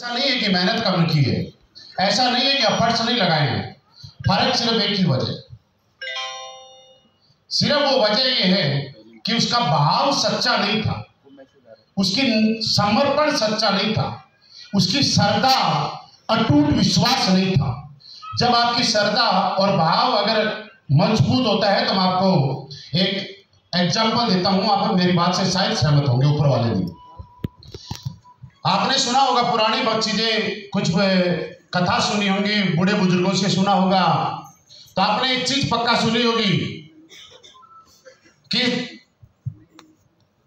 ऐसा नहीं है कि मेहनत कम की है, ऐसा नहीं है कि एफर्ट्स नहीं लगाए हैं। फर्क सिर्फ एक ही वजह, सिर्फ वो वजह ये है कि उसका भाव सच्चा नहीं था, उसकी समर्पण सच्चा नहीं था, उसकी श्रद्धा अटूट विश्वास नहीं था। जब आपकी श्रद्धा और भाव अगर मजबूत होता है तो मैं आपको एक एग्जांपल देता हूं, आप मेरी बात से शायद सहमत होंगे। ऊपर वाले दिन आपने सुना होगा पुरानी चीजें, कुछ कथा सुनी होगी, बूढ़े बुजुर्गों से सुना होगा, तो आपने एक चीज पक्का सुनी होगी कि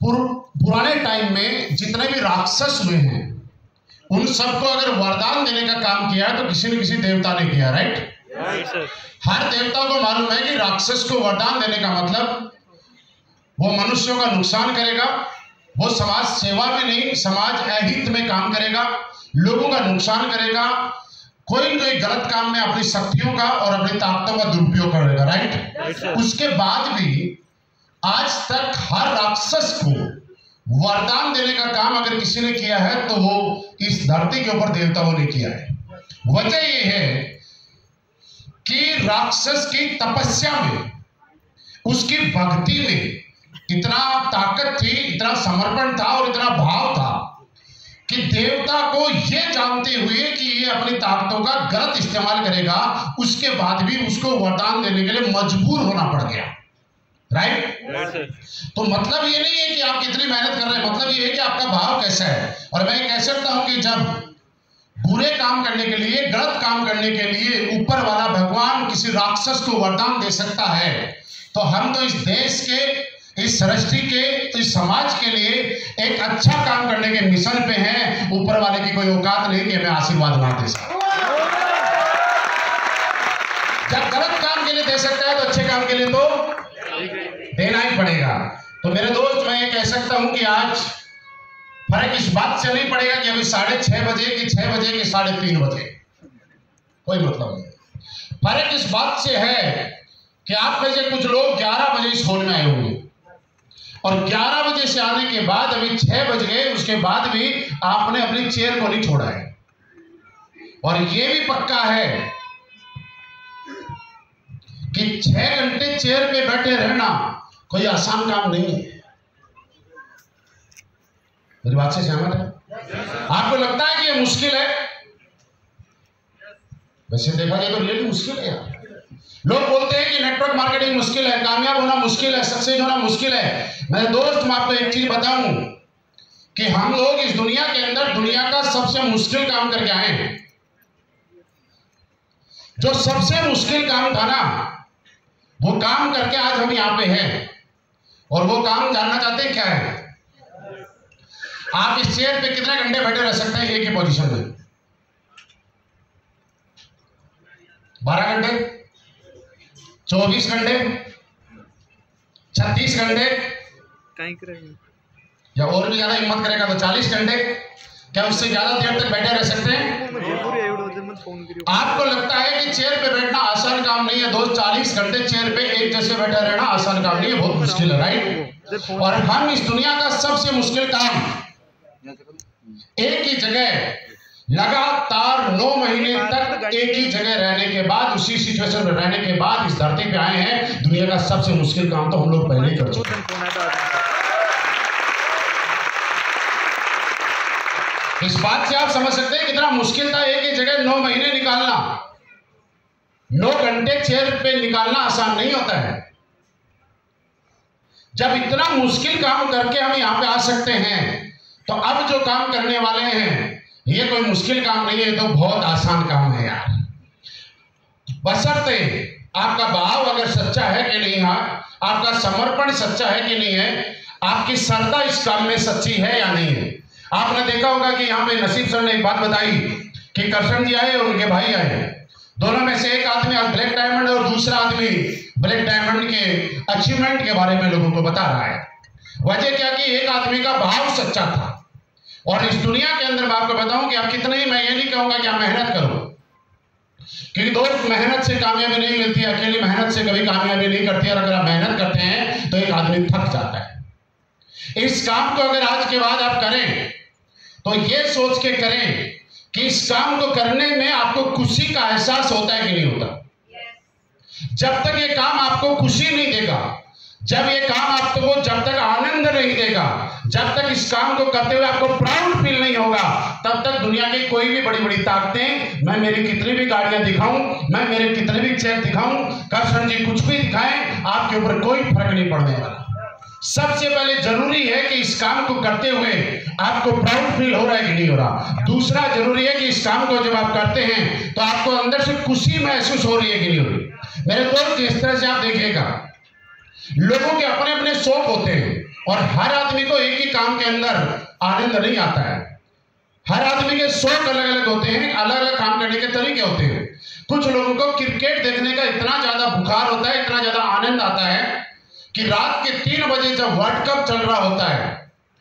पुराने टाइम में जितने भी राक्षस हुए हैं उन सबको अगर वरदान देने का काम किया है तो किसी न किसी देवता ने किया, राइट। हर देवता को मालूम है कि राक्षस को वरदान देने का मतलब वो मनुष्यों का नुकसान करेगा, वो समाज सेवा में नहीं समाज अहित में काम करेगा, लोगों का नुकसान करेगा, कोई कोई गलत काम में अपनी शक्तियों का और अपनी ताकतों का दुरुपयोग करेगा, राइट। उसके बाद भी आज तक हर राक्षस को वरदान देने का काम अगर किसी ने किया है तो वो इस धरती के ऊपर देवताओं ने किया है। वजह ये है कि राक्षस की तपस्या में, उसकी भक्ति में इतना ताकत थी, इतना समर्पण था और इतना भाव था कि देवता को ये जानते हुए कि ये अपनी ताकतों का गलत इस्तेमाल करेगा, उसके बाद भी उसको वरदान देने के लिए मजबूर होना पड़ गया, राइट। तो मतलब ये नहीं है कि आप कितनी मेहनत कर रहे हैं, मतलब ये है कि आपका भाव कैसा है। और मैं कह सकता हूं कि जब बुरे काम करने के लिए, गलत काम करने के लिए ऊपर वाला भगवान किसी राक्षस को वरदान दे सकता है, तो हम तो इस देश के, इस सृष्टि के, इस समाज के लिए एक अच्छा काम करने के मिशन पे हैं। ऊपर वाले की कोई औकात नहीं कि हमें आशीर्वाद ना दे सकता। जब गलत काम के लिए दे सकता है तो अच्छे काम के लिए तो देना ही पड़ेगा। तो मेरे दोस्त, मैं ये कह सकता हूं कि आज फर्क इस बात से नहीं पड़ेगा कि अभी 6:30 बजे कि 6 बजे कि 3:30 बजे, कोई मतलब नहीं। फर्क इस बात से है कि आप में से कुछ लोग 11 बजे इस हॉल में आए होंगे और 11 बजे से आने के बाद अभी 6 बज गए, उसके बाद भी आपने अपनी चेयर को नहीं छोड़ा है। और ये भी पक्का है कि 6 घंटे चेयर पे बैठे रहना कोई आसान काम नहीं है। मेरी बात से सहमत है? आपको लगता है कि ये मुश्किल है? वैसे देखा जाए तो रियली मुश्किल है यार। लोग बोलते हैं कि नेटवर्क मार्केटिंग मुश्किल है, कामयाब होना मुश्किल है, सक्सेस होना मुश्किल है। मेरे दोस्त, मैं आपको एक चीज बताऊं कि हम लोग इस दुनिया के अंदर दुनिया का सबसे मुश्किल काम करके आए हैं। जो सबसे मुश्किल काम था ना, वो काम करके आज हम यहां पे हैं। और वो काम जानना चाहते हैं क्या है? आप इस चेयर पे कितने घंटे बैठे रह सकते हैं एक ही पोजीशन में? 12 घंटे, 24 घंटे, 36 घंटे, या और भी ज्यादा हिम्मत करेगा तो 40 घंटे। क्या उससे ज्यादा देर तक बैठे रह सकते हैं? आपको लगता है कि चेयर पे बैठना आसान काम नहीं है दोस्त? 40 घंटे चेयर पे एक जैसे बैठा रहना आसान काम नहीं है, बहुत मुश्किल है, राइट। और हम इस दुनिया का सबसे मुश्किल काम एक ही जगह लगातार 9 महीने तक एक ही जगह रहने के बाद, उसी सिचुएशन में रहने के बाद इस धरती पे आए हैं। दुनिया का सबसे मुश्किल काम तो हम लोग पहले ही कर चुके हैं। इस बात से आप समझ सकते हैं कितना मुश्किल था एक ही जगह 9 महीने निकालना। 9 घंटे चेयर पे निकालना आसान नहीं होता है। जब इतना मुश्किल काम करके हम यहां पे आ सकते हैं, तो अब जो काम करने वाले हैं ये कोई मुश्किल काम नहीं है, तो बहुत आसान काम है यार। बशर्ते आपका भाव अगर सच्चा है कि नहीं है, आपका समर्पण सच्चा है कि नहीं है, आपकी श्रद्धा इस काम में सच्ची है या नहीं है। आपने देखा होगा कि यहाँ पे नसीब सर ने एक बात बताई कि करशन जी आए और उनके भाई आए, दोनों में से एक आदमी आज ब्लैक डायमंड और दूसरा आदमी ब्लैक डायमंड के अचीवमेंट के बारे में लोगों को बता रहा है। वजह क्या कि एक आदमी का भाव सच्चा था। और इस दुनिया के अंदर मैं आपको बताऊं कि आप कितने ही, मैं ये नहीं कहूंगा कि आप मेहनत करो, क्योंकि दोस्त मेहनत से कामयाबी नहीं मिलती, अकेली मेहनत से कभी कामयाबी नहीं करती। और अगर आप मेहनत करते हैं तो एक आदमी थक जाता है। इस काम को अगर आज के बाद आप करें तो ये सोच के करें कि इस काम को करने में आपको खुशी का एहसास होता है कि नहीं होता। जब तक ये काम आपको खुशी नहीं देगा, जब ये काम आपको जब तक आनंद नहीं देगा, जब तक इस काम को करते हुए आपको प्राउड फील नहीं होगा, तब तक दुनिया की कोई भी बड़ी बड़ी ताकतें, मैं मेरी कितनी भी गाड़ियां दिखाऊं, मैं मेरे कितने भी चेक दिखाऊं, कृष्ण जी कुछ भी दिखाएं, आपके ऊपर कोई फर्क नहीं पड़ने वाला। सबसे पहले जरूरी है कि इस काम को करते हुए आपको प्राउड फील हो रहा है कि नहीं हो रहा। दूसरा जरूरी है कि इस काम को जब आप करते हैं तो आपको अंदर से खुशी महसूस हो रही है कि नहीं हो रही। मेरे दोस्त, जिस तरह से आप देखिएगा, लोगों के अपने अपने शौक होते हैं और हर आदमी को एक ही काम के अंदर आनंद नहीं आता है। हर आदमी के शौक अलग अलग होते हैं, अलग अलग काम करने के तरीके होते हैं। कुछ लोगों को क्रिकेट देखने का इतना ज्यादा बुखार होता है, इतना ज्यादा आनंद आता है कि रात के 3 बजे जब वर्ल्ड कप चल रहा होता है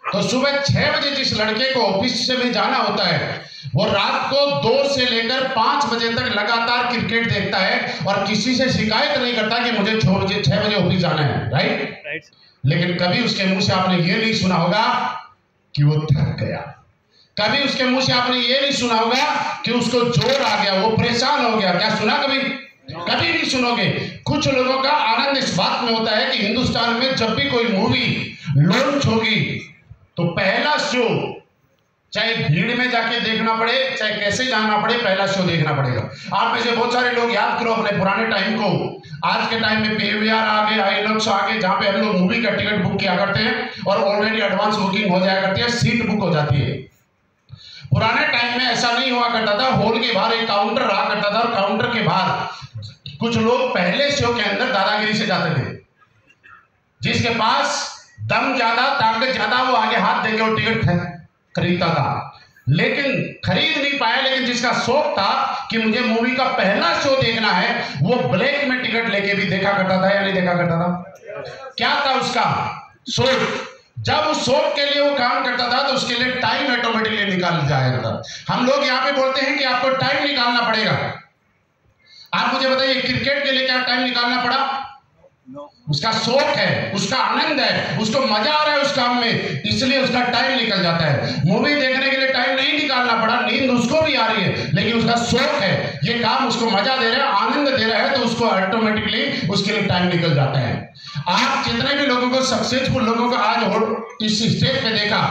तो सुबह 6 बजे जिस लड़के को ऑफिस से में जाना होता है, वो रात को 2 से लेकर 5 बजे तक लगातार क्रिकेट देखता है और किसी से शिकायत नहीं करता कि मुझे 6 बजे ऑफिस जाना है। राइट। लेकिन कभी उसके मुंह से आपने ये नहीं सुना होगा कि वो थक गया। कभी उसके मुंह से आपने ये नहीं सुना होगा कि उसको जोर आ गया, वो परेशान हो गया। क्या सुना? कभी नहीं सुनोगे। कुछ लोगों का आनंद इस बात में होता है कि हिंदुस्तान में जब भी कोई मूवी लॉन्च होगी तो पहला शो, चाहे भीड़ में जाके देखना पड़े, चाहे कैसे जाना पड़े, पहला शो देखना पड़ेगा। आप में से बहुत सारे लोग याद करो अपने पुराने टाइम को। आज के टाइम में पीवीआर आ गए, आईनॉक्स आ गए, जहां पे हम लोग मूवी का टिकट बुक किया करते हैं और ऑलरेडी एडवांस बुकिंग हो जाया करती है, सीट बुक हो जाती है। पुराने टाइम में ऐसा नहीं हुआ करता था। हॉल के बाहर एक काउंटर रहा करता था और काउंटर के बाहर कुछ लोग पहले शो के अंदर दादागिरी से जाते थे। जिसके पास दम ज्यादा, ताकत ज्यादा, वो आगे हाथ देके वो टिकट खरीदता था। लेकिन खरीद नहीं पाया, लेकिन जिसका शौक था कि मुझे मूवी का पहला शो देखना है, वो ब्लैक में टिकट लेके भी देखा करता था या नहीं देखा करता था? क्या था उसका शौक? जब उस शौक के लिए वो काम करता था तो उसके लिए टाइम ऑटोमेटिकली निकाल जाया था। हम लोग यहाँ पे बोलते हैं कि आपको टाइम निकालना पड़ेगा। आप मुझे बताइए, क्रिकेट के लिए क्या टाइम निकालना पड़ा? उसका शौक है, उसका आनंद है, उसको मजा आ रहा है उस काम में, इसलिए उसका टाइम निकल जाता है। मूवी देखने के लिए टाइम नहीं निकालना पड़ा, नींद उसको भी आ रही है, लेकिन उसका शौक है, ये काम उसको मजा दे रहा है, आनंद दे रहा है, तो उसको ऑटोमेटिकली उसके लिए टाइम निकल जाता है। आप जितने भी लोगों को, सक्सेसफुल लोगों को आज इस स्टेज पे देखा,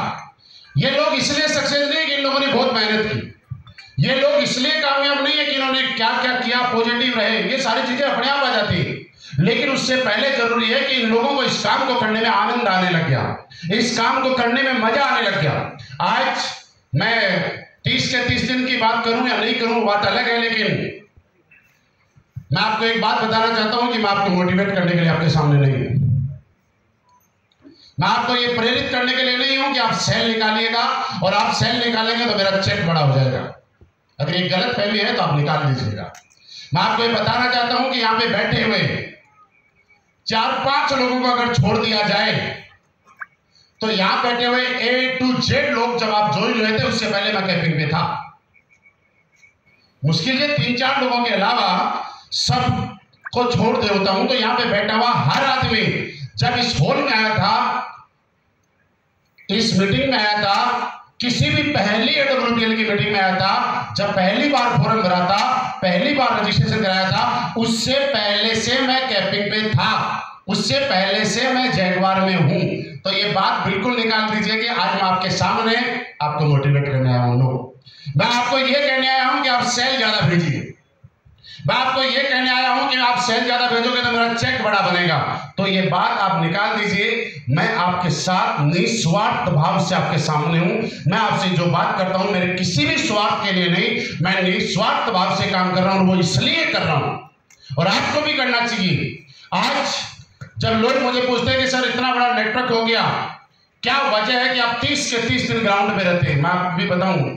ये लोग इसलिए सक्सेस नहीं कि इन लोगों ने बहुत मेहनत की, ये लोग इसलिए कामयाब नहीं है कि इन्होंने क्या क्या किया, पॉजिटिव रहे, ये सारी चीजें अपने आप आ जाती है। लेकिन उससे पहले जरूरी है कि इन लोगों को इस काम को करने में आनंद आने लग गया, इस काम को करने में मजा आने लग गया। आज मैं 30 के 30 दिन की बात करूं या नहीं करूं, बात अलग है, लेकिन मैं आपको एक बात बताना चाहता हूं कि मैं आपको मोटिवेट करने के लिए आपके सामने नहीं हूं। मैं आपको ये प्रेरित करने के लिए नहीं हूं कि आप सेल निकालिएगा और आप सेल निकालेंगे तो मेरा चेक बड़ा हो जाएगा। अगर ये गलत फहमी है तो आप निकाल दीजिएगा। मैं आपको ये बताना चाहता हूं कि यहां पे बैठे हुए 4-5 लोगों को अगर छोड़ दिया जाए तो यहां बैठे हुए A to Z लोग जब आप ज्वाइन हुए थे उससे पहले मैं कैंपिंग में था। मुश्किल से 3-4 लोगों के अलावा सब को छोड़ देता हूं तो यहां पे बैठा हुआ हर आदमी जब इस हॉल में आया था, इस मीटिंग में आया था, किसी भी पहली AWPL की मीटिंग में आया था, जब पहली बार फॉर्म भरा था, पहली बार रजिस्ट्रेशन कराया था, उससे पहले से मैं कैंपिंग पे था, उससे पहले से मैं जैगवार में हूं। तो ये बात बिल्कुल निकाल दीजिए कि आज मैं आपके सामने आपको मोटिवेट करने आया हूं। मैं आपको ये कहने आया हूं कि आप सेल ज्यादा भेजिए। मैं आपको ये कहने आया हूं कि आप सेल ज्यादा भेजोगे तो मेरा चेक बड़ा बनेगा। तो ये बात आप निकाल दीजिए। मैं आपके साथ निस्वार्थ भाव से आपके सामने हूं। मैं आपसे जो बात करता हूं मेरे किसी भी स्वार्थ के लिए नहीं, मैं निस्वार्थ भाव से काम कर रहा हूं, वो इसलिए कर रहा हूं और आपको भी करना चाहिए। आज जब लोग मुझे पूछते हैं कि सर इतना बड़ा नेटवर्क हो गया, क्या वजह है कि आप 30 के 30 दिन ग्राउंड में रहते हैं? मैं आपको भी बताऊं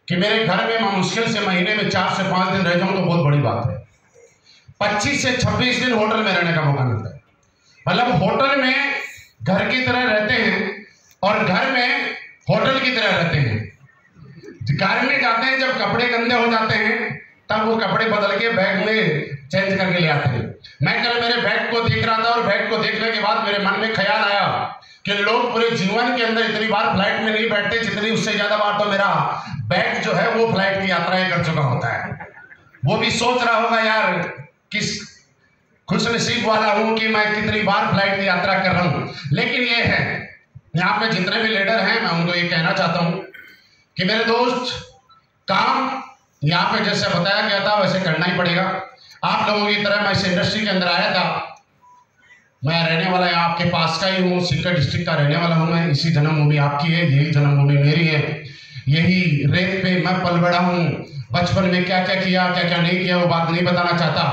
कि मेरे घर में मैं मुश्किल से महीने में 4 से 5 दिन रह जाऊं तो बहुत बड़ी बात है। 25 से 26 दिन होटल में रहने का मौका मिलता है। मतलब होटल में घर की तरह रहते हैं और घर में होटल की तरह रहते हैं। घर में जाते हैं, जब कपड़े गंदे हो जाते हैं तब वो कपड़े बदल के बैग में चेंज करके ले आते हैं। मैं कल मेरे बैग को देख रहा था और बैग को देखने के बाद मेरे मन में ख्याल आया कि लोग पूरे जीवन के अंदर इतनी बार फ्लाइट में नहीं बैठते जितनी उससे ज्यादा बार तो मेरा बैग जो है वो फ्लाइट की यात्राएं कर चुका होता है। वो भी सोच रहा होगा यार किस खुशनसीब वाला हूं कि मैं कितनी बार फ्लाइट की यात्रा कर रहा हूं। लेकिन ये है, यहाँ पे जितने भी लीडर हैं मैं उनको ये कहना चाहता हूं कि मेरे दोस्त, काम यहाँ पे जैसे बताया गया था वैसे करना ही पड़ेगा। आप लोगों की तरह मैं इस इंडस्ट्री के अंदर आया था, मैं रहने वाला यहाँ आपके पास का ही हूँ, सीकर डिस्ट्रिक्ट का रहने वाला हूँ मैं। इसी जन्मभूमि आपकी है, यही जन्मभूमि मेरी है, यही रेत पे मैं पल बड़ा हूँ। बचपन में क्या क्या किया क्या क्या नहीं किया वो बात नहीं बताना चाहता।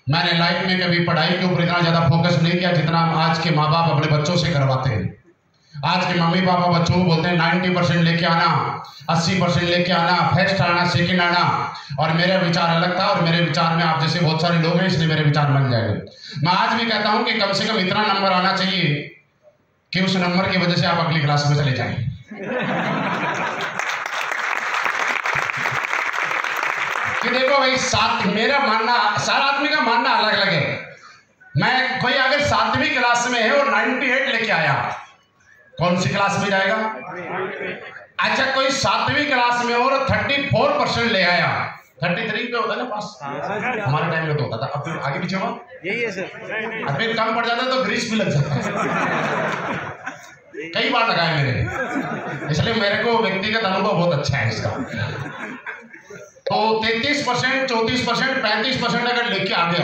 मैंने लाइफ में कभी पढ़ाई के ऊपर इतना ज़्यादा फोकस नहीं किया जितना आज के माँ बाप अपने बच्चों से करवाते हैं। आज के मम्मी पापा बच्चों को बोलते हैं 90% लेके आना, 80% लेके आना, फर्स्ट आना, सेकंड आना। और मेरा विचार अलग था और मेरे विचार में आप जैसे बहुत सारे लोग हैं इसलिए मेरे विचार बन जाएंगे। मैं आज भी कहता हूं कि कम से कम इतना नंबर आना चाहिए कि उस नंबर की वजह से आप अगली क्लास में चले जाएं। कि देखो भाई, मेरा मानना, सारा आदमी का मानना अलग अलग है। मैं कोई अगर 7वीं क्लास में है और 98 लेके आया, कौन सी क्लास में जाएगा? अच्छा, कोई 7वीं क्लास में और 34% ले आया, 33 पे होता है ना पास, हमारे टाइम में तो होता था। अब फिर आगे पीछे हुआ यही है सर। अब फिर कम पड़ जाता है तो ग्रीस भी लग जाता है। कई बार लगा है मेरे, इसलिए मेरे को व्यक्तिगत अनुभव बहुत अच्छा है इसका। तो 33%, 34%, 35% अगर लेके आ गया